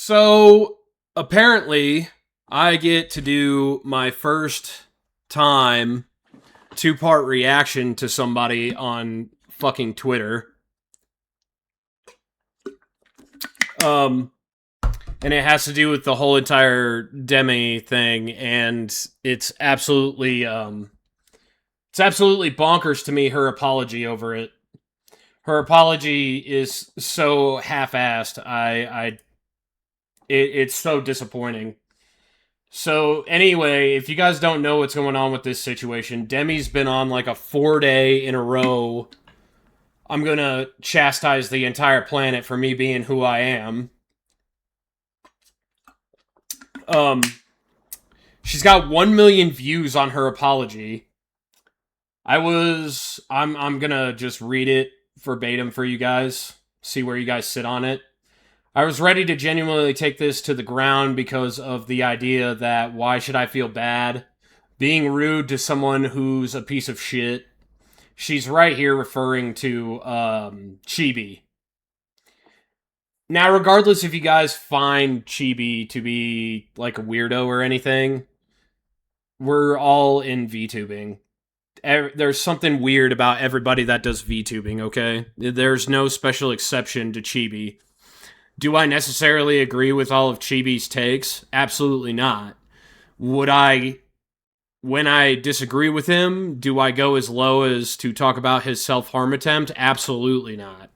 So apparently, I get to do my first time two-part reaction to somebody on fucking Twitter. Um, and it has to do with the whole entire Deme thing, and it's absolutely bonkers to me, her apology over it. Her apology is so half-assed. It's so disappointing. So anyway, if you guys don't know what's going on with this situation, Demi's been on like a 4-day in a row. I'm gonna chastise the entire planet for me being who I am. She's got 1 million views on her apology. I'm gonna just read it verbatim for you guys. See where you guys sit on it. I was ready to genuinely take this to the ground because of the idea that why should I feel bad? Being rude to someone who's a piece of shit. She's right here referring to Chibi. Now, regardless if you guys find Chibi to be like a weirdo or anything, we're all in VTubing. There's something weird about everybody that does VTubing, okay? There's no special exception to Chibi. Do I necessarily agree with all of Chibi's takes? Absolutely not. Would I, when I disagree with him, do I go as low as to talk about his self-harm attempt? Absolutely not.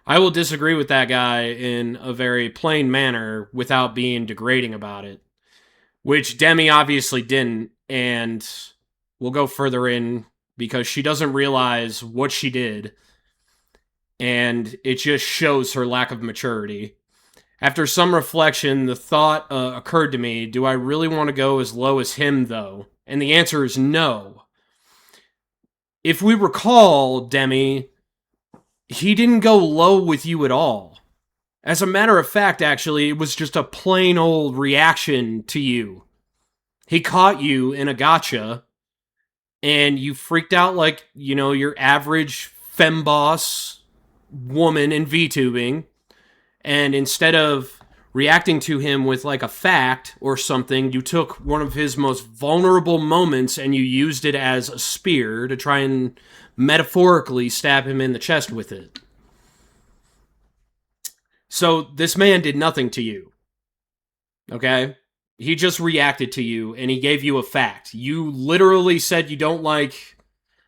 I will disagree with that guy in a very plain manner without being degrading about it. Which Deme obviously didn't, and we'll go further in because she doesn't realize what she did. And it just shows her lack of maturity. After some reflection, the thought occurred to me, do I really want to go as low as him, though? And the answer is no. If we recall, Deme, he didn't go low with you at all. As a matter of fact, actually, it was just a plain old reaction to you. He caught you in a gotcha, and you freaked out like, you know, your average femboss woman in VTubing, and instead of reacting to him with like a fact or something, you took one of his most vulnerable moments and you used it as a spear to try and metaphorically stab him in the chest with it. So this man did nothing to you. Okay? He just reacted to you and he gave you a fact. You literally said you don't like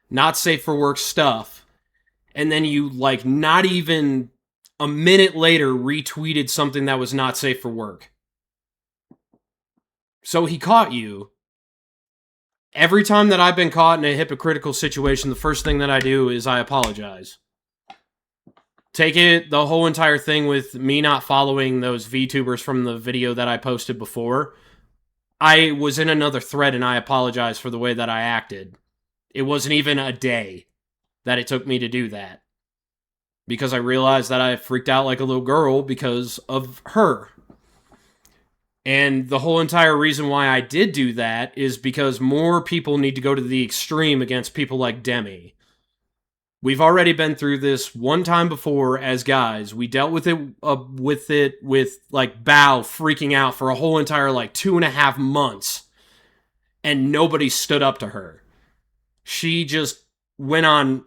not safe for work stuff. And then you, like, not even a minute later retweeted something that was not safe for work. So he caught you. Every time that I've been caught in a hypocritical situation, the first thing that I do is I apologize. Take it, the whole entire thing with me not following those VTubers from the video that I posted before. I was in another thread and I apologize for the way that I acted. It wasn't even a day that it took me to do that. Because I realized that I freaked out like a little girl because of her. And the whole entire reason why I did do that is because more people need to go to the extreme against people like Deme. We've already been through this one time before as guys. We dealt with it with like Bao freaking out for a whole entire like 2.5 months. And nobody stood up to her. She just went on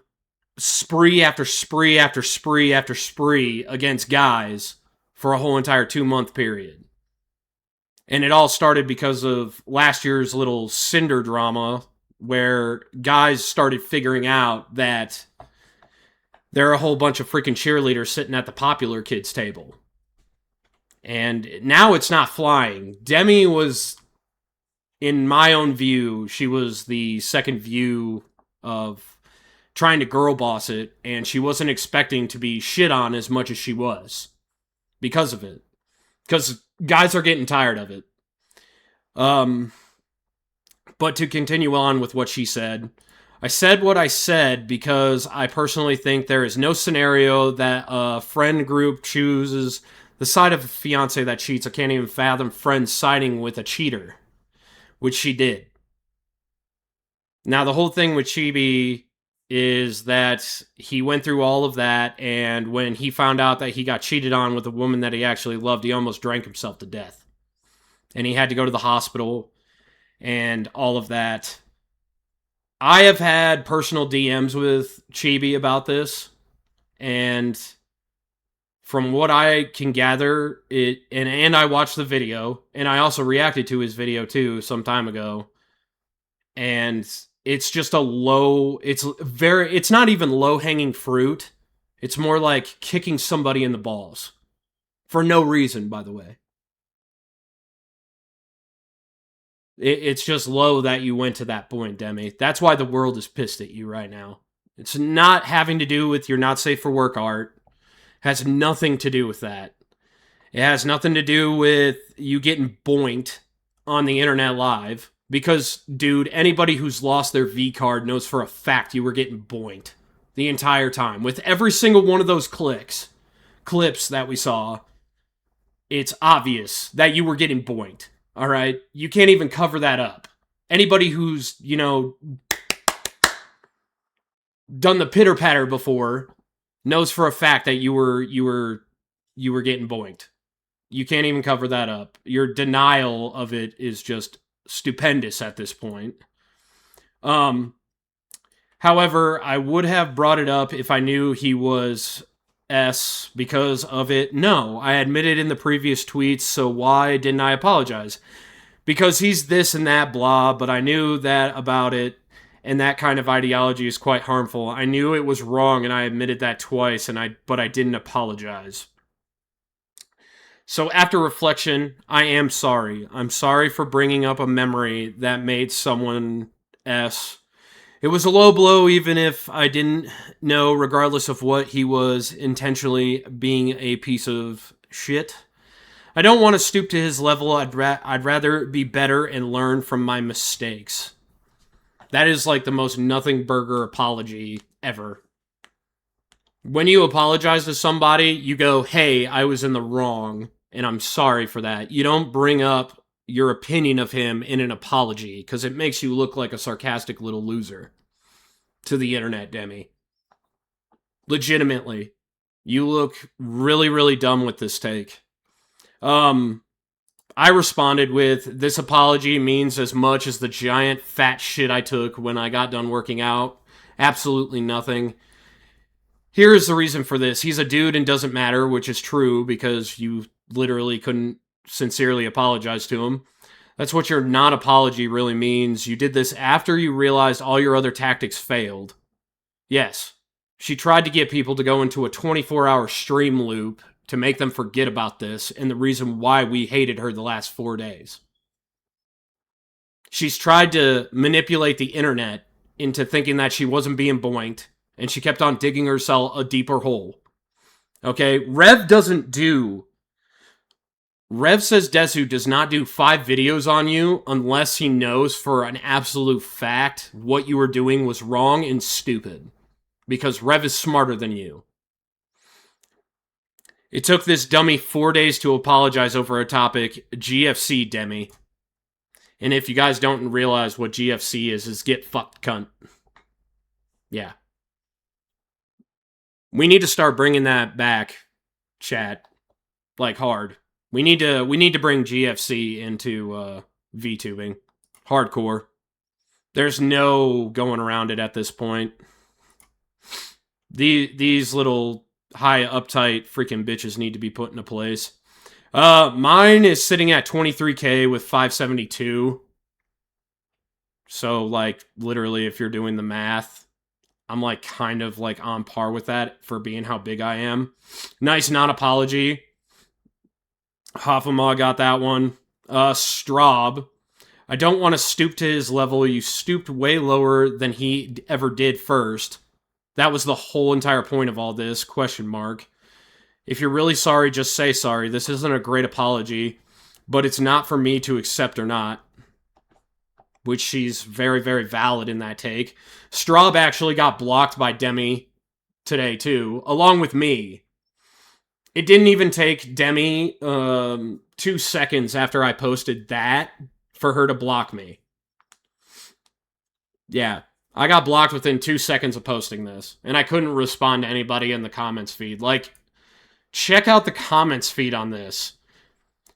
spree after spree after spree after spree against guys for a whole entire 2-month period. And it all started because of last year's little Cinder drama where guys started figuring out that there are a whole bunch of freaking cheerleaders sitting at the popular kids table. And now it's not flying. Deme was, in my own view, she was the second view of trying to girl boss it, and she wasn't expecting to be shit on as much as she was because of it. Because guys are getting tired of it. But to continue on with what she said, I said what I said because I personally think there is no scenario that a friend group chooses the side of a fiance that cheats. I can't even fathom friends siding with a cheater, which she did. Now, the whole thing with Chibi is that he went through all of that, and when he found out that he got cheated on with a woman that he actually loved, he almost drank himself to death. And he had to go to the hospital and all of that. I have had personal DMs with Chibi about this, and from what I can gather, and I watched the video, and I also reacted to his video too some time ago, and it's just it's not even low-hanging fruit. It's more like kicking somebody in the balls. For no reason, by the way. It's just low that you went to that point, Deme. That's why the world is pissed at you right now. It's not having to do with your not safe for work art. Has nothing to do with that. It has nothing to do with you getting boinked on the internet live. Because, dude, anybody who's lost their V card knows for a fact you were getting boinked the entire time. With every single one of those clips that we saw, it's obvious that you were getting boinked. All right? You can't even cover that up. Anybody who's, done the pitter-patter before knows for a fact that you were getting boinked. You can't even cover that up. Your denial of it is just stupendous at this point. However, I would have brought it up if I knew he was S because of it. No, I admitted in the previous tweets, so why didn't I apologize? Because he's this and that blah, but I knew that about it, and that kind of ideology is quite harmful. I knew it was wrong, and I admitted that twice, but I didn't apologize. So after reflection, I am sorry. I'm sorry for bringing up a memory that made someone S. It was a low blow, even if I didn't know, regardless of what he was intentionally being a piece of shit. I don't want to stoop to his level. I'd rather be better and learn from my mistakes. That is like the most nothing burger apology ever. When you apologize to somebody, you go, hey, I was in the wrong, and I'm sorry for that. You don't bring up your opinion of him in an apology, because it makes you look like a sarcastic little loser to the internet, Deme. Legitimately. You look really, really dumb with this take. I responded with, this apology means as much as the giant fat shit I took when I got done working out. Absolutely nothing. Here is the reason for this. He's a dude and doesn't matter, which is true because you literally couldn't sincerely apologize to him. That's what your non-apology really means. You did this after you realized all your other tactics failed. Yes, she tried to get people to go into a 24-hour stream loop to make them forget about this and the reason why we hated her the last 4 days. She's tried to manipulate the internet into thinking that she wasn't being boinked, and she kept on digging herself a deeper hole. Okay, Rev says Desu does not do 5 videos on you unless he knows for an absolute fact what you were doing was wrong and stupid. Because Rev is smarter than you. It took this dummy 4 days to apologize over a topic, GFC, Deme. And if you guys don't realize what GFC is get fucked, cunt. Yeah. We need to start bringing that back, chat. Like, hard. We need to bring GFC into VTubing. Hardcore. There's no going around it at this point. These little high uptight freaking bitches need to be put into place. Mine is sitting at 23k with 572. So, like, literally, if you're doing the math, I'm, like, kind of, like, on par with that for being how big I am. Nice non-apology. Hoffema got that one. Straub. I don't want to stoop to his level. You stooped way lower than he ever did first. That was the whole entire point of all this, question mark. If you're really sorry, just say sorry. This isn't a great apology, but it's not for me to accept or not. Which she's very, very valid in that take. Straub actually got blocked by Deme today, too, along with me. It didn't even take Deme 2 seconds after I posted that for her to block me. Yeah. I got blocked within 2 seconds of posting this, and I couldn't respond to anybody in the comments feed. Like, check out the comments feed on this.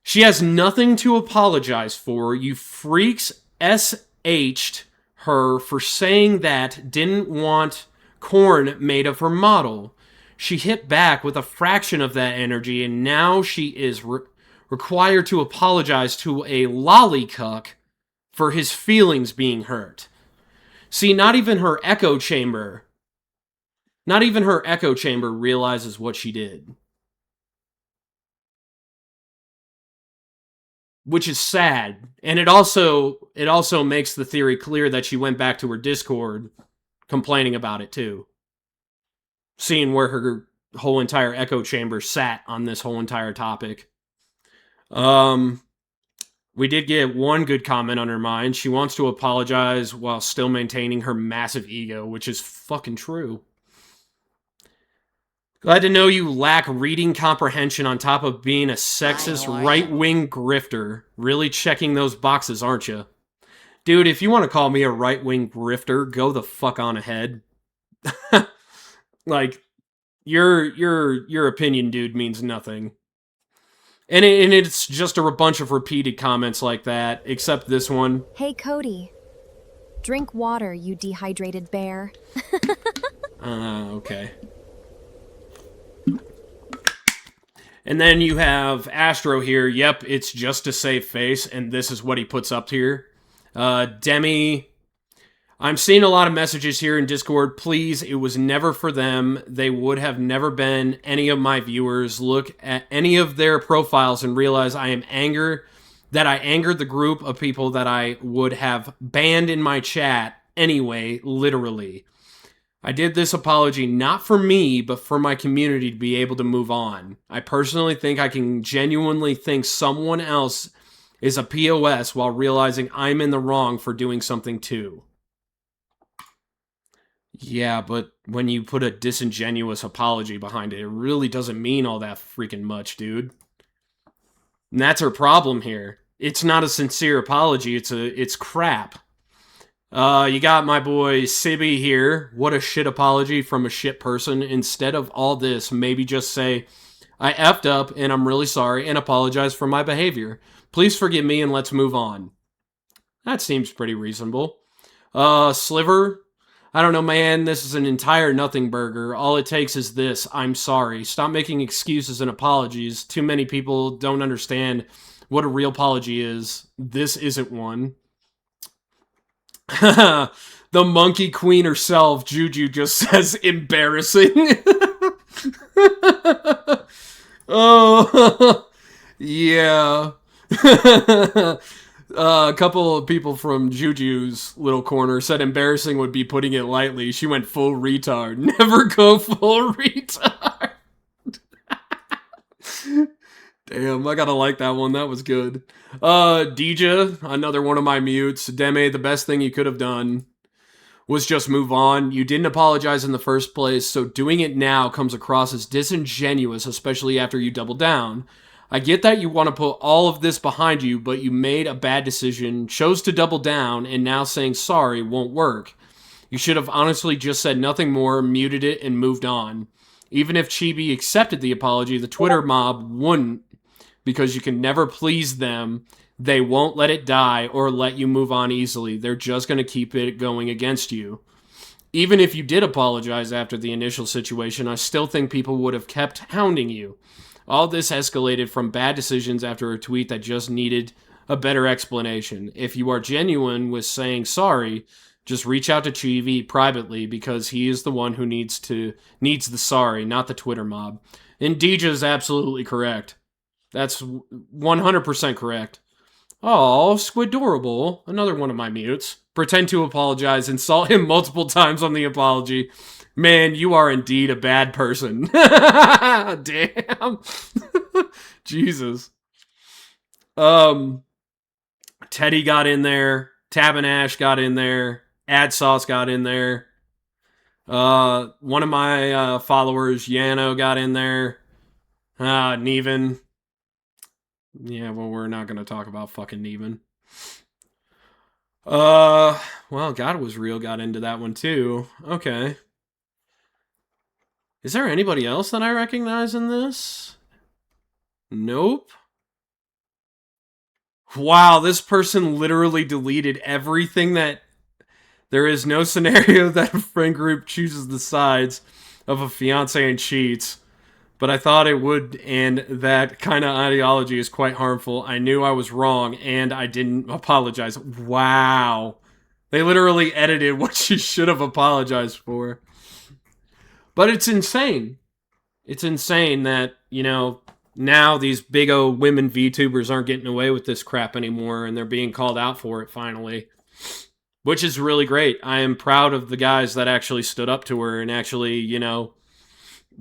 She has nothing to apologize for. You freaks SH'd her for saying that didn't want corn made of her model. She hit back with a fraction of that energy, and now she is required to apologize to a lollycuck for his feelings being hurt. See, not even her echo chamber realizes what she did. Which is sad. And it also makes the theory clear that she went back to her Discord complaining about it too. Seeing where her whole entire echo chamber sat on this whole entire topic. We did get one good comment on her mind. She wants to apologize while still maintaining her massive ego, which is fucking true. Glad to know you lack reading comprehension on top of being a sexist right-wing grifter. Really checking those boxes, aren't you? Dude, if you want to call me a right-wing grifter, go the fuck on ahead. Like, your opinion, dude, means nothing. And it's just a bunch of repeated comments like that, except this one. Hey, Cody. Drink water, you dehydrated bear. Okay. And then you have Astro here. Yep, it's just to save face, and this is what he puts up here. Deme, I'm seeing a lot of messages here in Discord. Please, it was never for them. They would have never been any of my viewers. Look at any of their profiles and realize I angered the group of people that I would have banned in my chat anyway, literally. I did this apology not for me, but for my community to be able to move on. I personally think I can genuinely think someone else is a POS while realizing I'm in the wrong for doing something too. Yeah, but when you put a disingenuous apology behind it, it really doesn't mean all that freaking much, dude. And that's her problem here. It's not a sincere apology, it's crap. You got my boy Sibby here. What a shit apology from a shit person. Instead of all this, maybe just say, I effed up and I'm really sorry and apologize for my behavior. Please forgive me and let's move on. That seems pretty reasonable. Sliver, I don't know, man. This is an entire nothing burger. All it takes is this. I'm sorry. Stop making excuses and apologies. Too many people don't understand what a real apology is. This isn't one. The monkey queen herself, Juju, just says embarrassing. Oh, yeah. A couple of people from Juju's little corner said embarrassing would be putting it lightly. She went full retard. Never go full retard. Damn, I gotta like that one. That was good. Dija, another one of my mutes. Deme, the best thing you could have done was just move on. You didn't apologize in the first place, so doing it now comes across as disingenuous, especially after you double down. I get that you want to put all of this behind you, but you made a bad decision, chose to double down, and now saying sorry won't work. You should have honestly just said nothing more, muted it, and moved on. Even if Chibi accepted the apology, the Twitter mob wouldn't, because you can never please them. They won't let it die or let you move on easily. They're just going to keep it going against you. Even if you did apologize after the initial situation, I still think people would have kept hounding you. All this escalated from bad decisions after a tweet that just needed a better explanation. If you are genuine with saying sorry, just reach out to Chibi privately because he is the one who needs the sorry, not the Twitter mob. And Dija is absolutely correct. That's 100% correct. Oh, Squidorable, another one of my mutes. Pretend to apologize, insult him multiple times on the apology. Man, you are indeed a bad person. Damn. Jesus. Teddy got in there. Tabanash got in there. AdSauce got in there. One of my followers, Yano, got in there. Neven. Yeah, well, we're not going to talk about fucking Neven. Well, God Was Real got into that one too. Okay. Is there anybody else that I recognize in this? Nope. Wow, this person literally deleted everything that... There is no scenario that a friend group chooses the sides of a fiance and cheats, but I thought it would, and that kind of ideology is quite harmful. I knew I was wrong, and I didn't apologize. Wow. They literally edited what she should have apologized for. But it's insane. It's insane that, now these big old women VTubers aren't getting away with this crap anymore, and they're being called out for it finally. Which is really great. I am proud of the guys that actually stood up to her and actually,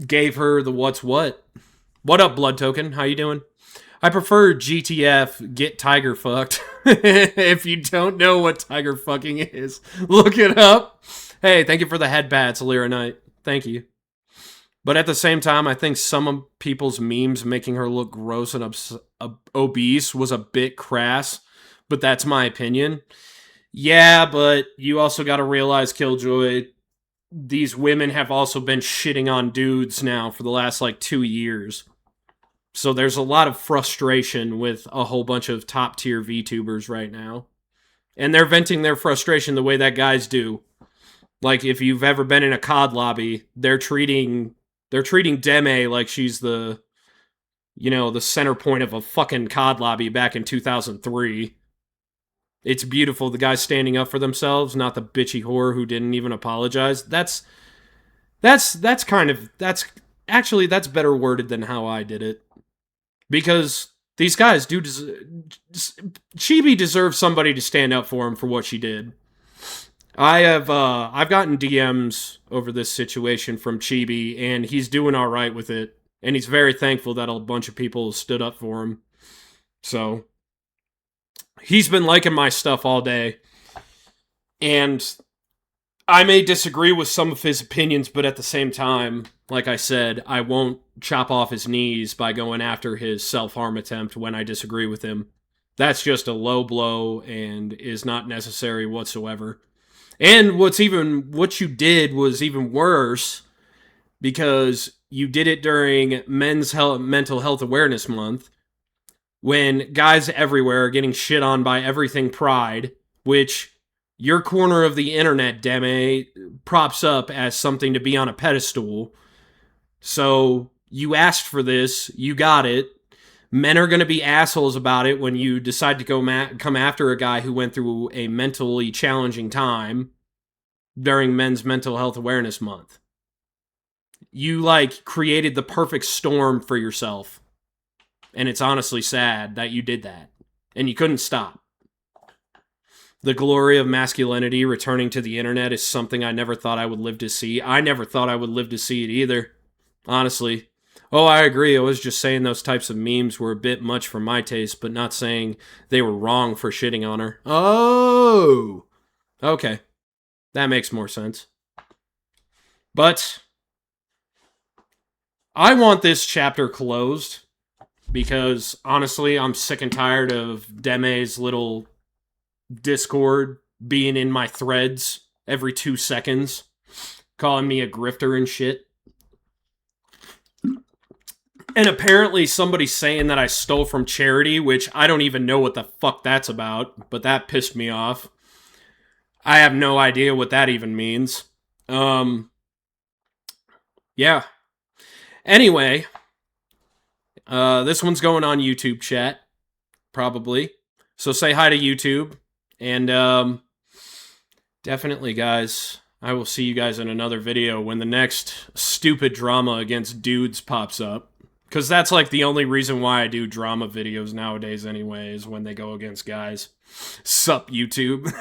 gave her the what's what. What up, Blood Token? How you doing? I prefer GTF, get tiger fucked. If you don't know what tiger fucking is, look it up. Hey, thank you for the head bats, Lyra Knight. Thank you. But at the same time, I think some of people's memes making her look gross and obese was a bit crass, but that's my opinion. Yeah, but you also got to realize, Killjoy, these women have also been shitting on dudes now for the last, 2 years. So there's a lot of frustration with a whole bunch of top-tier VTubers right now. And they're venting their frustration the way that guys do. Like, if you've ever been in a COD lobby, they're treating Deme like she's the center point of a fucking COD lobby back in 2003. It's beautiful. The guys standing up for themselves, not the bitchy whore who didn't even apologize. That's better worded than how I did it. Because these guys do Chibi deserves somebody to stand up for him for what she did. I've gotten DMs over this situation from Chibi, and he's doing all right with it, and he's very thankful that a bunch of people stood up for him. So he's been liking my stuff all day, and I may disagree with some of his opinions, but at the same time, like I said, I won't chop off his knees by going after his self-harm attempt when I disagree with him. That's just a low blow and is not necessary whatsoever. And what you did was even worse, because you did it during Mental Health Awareness Month, when guys everywhere are getting shit on by everything Pride, which your corner of the internet, Deme, props up as something to be on a pedestal. So you asked for this, you got it. Men are going to be assholes about it when you decide to come after a guy who went through a mentally challenging time during Men's Mental Health Awareness Month. You, created the perfect storm for yourself. And it's honestly sad that you did that. And you couldn't stop. The glory of masculinity returning to the internet is something I never thought I would live to see. I never thought I would live to see it either. Honestly. Oh, I agree. I was just saying those types of memes were a bit much for my taste, but not saying they were wrong for shitting on her. Oh! Okay. That makes more sense. But I want this chapter closed because, honestly, I'm sick and tired of Deme's little Discord being in my threads every 2 seconds, calling me a grifter and shit. And apparently somebody's saying that I stole from charity, which I don't even know what the fuck that's about, but that pissed me off. I have no idea what that even means. Yeah. Anyway, this one's going on YouTube chat, probably. So say hi to YouTube, and definitely, guys, I will see you guys in another video when the next stupid drama against dudes pops up. Because that's the only reason why I do drama videos nowadays anyway, is when they go against guys. Sup, YouTube.